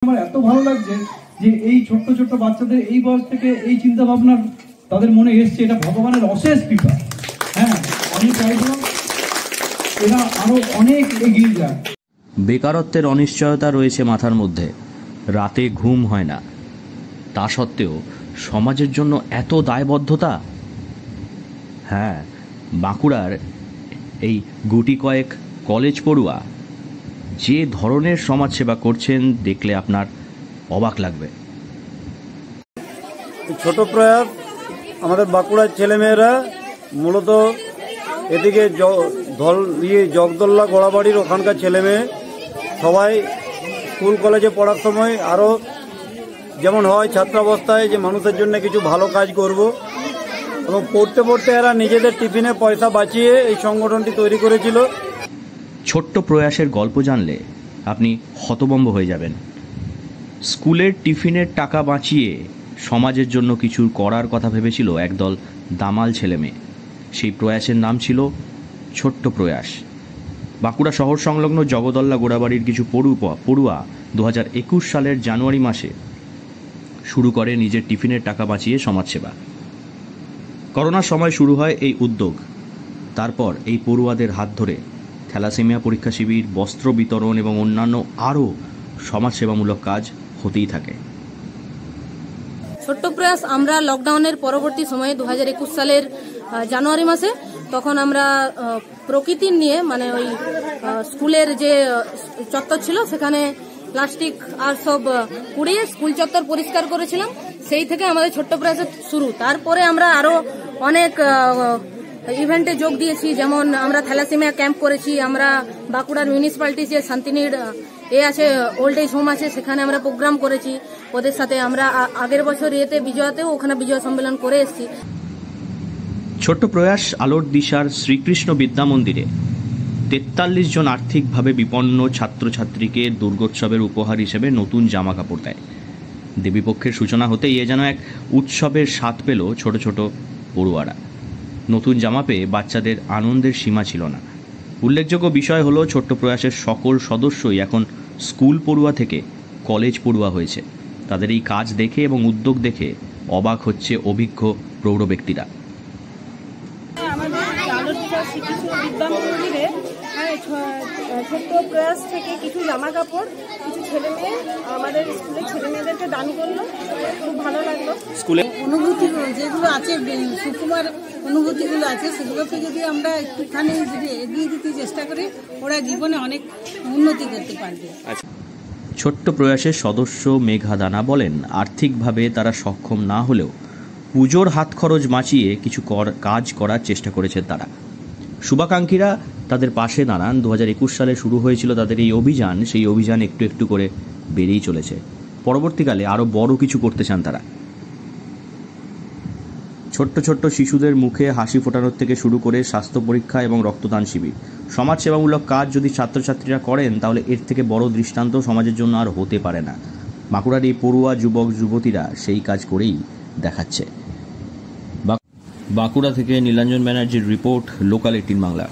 আমার এত ভালো লাগছে যে এই ছোট্ট ছোট্ট বাচ্চাদের এই বয়স থেকে এই চিন্তা ভাবনা তাদের মনে এসছে, এটা ভগবানের অশেষ কৃপা। হ্যাঁ, আমি চাইব এরা আরো অনেক এগিয়ে যায়। বেকারত্বের অনিশ্চয়তা রয়েছে মাথার মধ্যে, রাতে ঘুম হয় না, তা সত্ত্বেও সমাজের জন্য এত দায়বদ্ধতা। হ্যাঁ, বাঁকুড়ার এই গুটি কয়েক কলেজ পড়ুয়া যে ধরনের সমাজসেবা করছেন দেখলে আপনার অবাক লাগবে। ছোট প্রয়াস আমাদের বাঁকুড়ার ছেলেমেয়েরা মূলত এদিকে জগদল্লা গোড়াবাড়ির ওখানকার ছেলেমেয়ে সবাই স্কুল কলেজে পড়ার সময় আরও যেমন হয় ছাত্রাবস্থায় যে মানুষের জন্য কিছু ভালো কাজ করব, এবং পড়তে পড়তে এরা নিজেদের টিফিনে পয়সা বাঁচিয়ে এই সংগঠনটি তৈরি করেছিল। ছোট্ট প্রয়াসের গল্প জানলে আপনি হতভম্ব হয়ে যাবেন। স্কুলের টিফিনের টাকা বাঁচিয়ে সমাজের জন্য কিছু করার কথা ভেবেছিল একদল দামাল ছেলেমেয়ে। সেই প্রয়াসের নাম ছিল ছোট্ট প্রয়াস। বাঁকুড়া শহর সংলগ্ন জগদল্লা গোড়াবাড়ির কিছু পড়ুয়া 2021 সালের জানুয়ারি মাসে শুরু করে নিজের টিফিনের টাকা বাঁচিয়ে সমাজসেবা। করোনার সময় শুরু হয় এই উদ্যোগ। তারপর এই পড়ুয়াদের হাত ধরে থ্যালাসেমিয়া পরীক্ষা শিবির, বস্ত্র বিতরণ এবং অন্যান্য আরও সমাজসেবামূলক কাজ হতেই থাকে। ছোট্ট প্রয়াস আমরা লকডাউনের পরবর্তী সময়ে 2021 সালের জানুয়ারি মাসে, তখন আমরা প্রকৃতির নিয়ে মানে ওই স্কুলের যে চত্বর ছিল সেখানে প্লাস্টিক আর সব পুড়িয়ে স্কুল চত্বর পরিষ্কার করেছিলাম। সেই থেকে আমাদের ছোট্ট প্রয়াসের শুরু। তারপরে আমরা আরো অনেক ইভেন্টে যোগ দিয়েছি, যেমন আমরা থ্যালাসেমিয়া ক্যাম্প করেছি, আমরা বাঁকুড়ার মিউনিসিপ্যালিটি যে শান্তিনীড় আছে ওল্ড এজ হোম আছে সেখানে আমরা প্রোগ্রাম করেছি ওদের সাথে। আমরা আগের বছর বিজয়াতেও ওখানে বিজয় সম্মেলন করে এসেছি। ছোট্ট প্রয়াস আলোর দিশার শ্রীকৃষ্ণ বিদ্যা মন্দিরে 43 জন আর্থিকভাবে বিপন্ন ছাত্রছাত্রীকে দুর্গোৎসবের উপহার হিসেবে নতুন জামা কাপড় দেয়। দেবীপক্ষের সূচনা হতেই এ যেন এক উৎসবের স্বাদ পেল ছোট ছোট পড়ুয়ারা। নতুন জামা পেয়ে বাচ্চাদের আনন্দের সীমা ছিল না। উল্লেখযোগ্য বিষয় হলো ছোট্ট প্রয়াসের সকল সদস্যই এখন স্কুল পড়ুয়া থেকে কলেজ পড়ুয়া হয়েছে। তাদের এই কাজ দেখে এবং উদ্যোগ দেখে অবাক হচ্ছে অভিজ্ঞ প্রৌঢ় ব্যক্তিরা। শ্রীকৃষ্ণ বিদ্যা মন্দিরে ছোট্ট প্রয়াস থেকে কিছু জামা কাপড় কিছু ছেলে মেয়ে আমাদের স্কুলের ছেলে মেয়েদেরকে দান করলো, খুব ভালো লাগলো। স্কুলে অনুভূতি যেগুলো আছে, সুকুমার অনুভূতিগুলো আছে, সেগুলোকে যদি আমরা একটুখানি যদি এগিয়ে দিতে চেষ্টা করি, ওরা জীবনে অনেক উন্নতি করতে পারবে। ছোট্ট প্রয়াসের সদস্য মেঘা দানা বলেন, আর্থিকভাবে তারা সক্ষম না হলেও পুজোর হাত খরচ বাঁচিয়ে কিছু কাজ করার চেষ্টা করেছেন তারা। শুভাকাঙ্ক্ষীরা তাদের পাশে দাঁড়ান। 2021 সালে শুরু হয়েছিল তাদের এই অভিযান, সেই অভিযান একটু একটু করে বেড়েই চলেছে। পরবর্তীকালে আরও বড় কিছু করতে চান তারা। ছোট্ট ছোট্ট শিশুদের মুখে হাসি ফোটানোর থেকে শুরু করে স্বাস্থ্য পরীক্ষা এবং রক্তদান শিবির, সমাজসেবামূলক কাজ যদি ছাত্রছাত্রীরা করেন তাহলে এর থেকে বড় দৃষ্টান্ত সমাজের জন্য আর হতে পারে না। বাঁকুড়ার এই পড়ুয়া যুবক যুবতীরা সেই কাজ করেই দেখাচ্ছে। বাঁকুড়া থেকে নীলাঞ্জন ব্যানার্জির রিপোর্ট, লোকাল 18 বাংলা।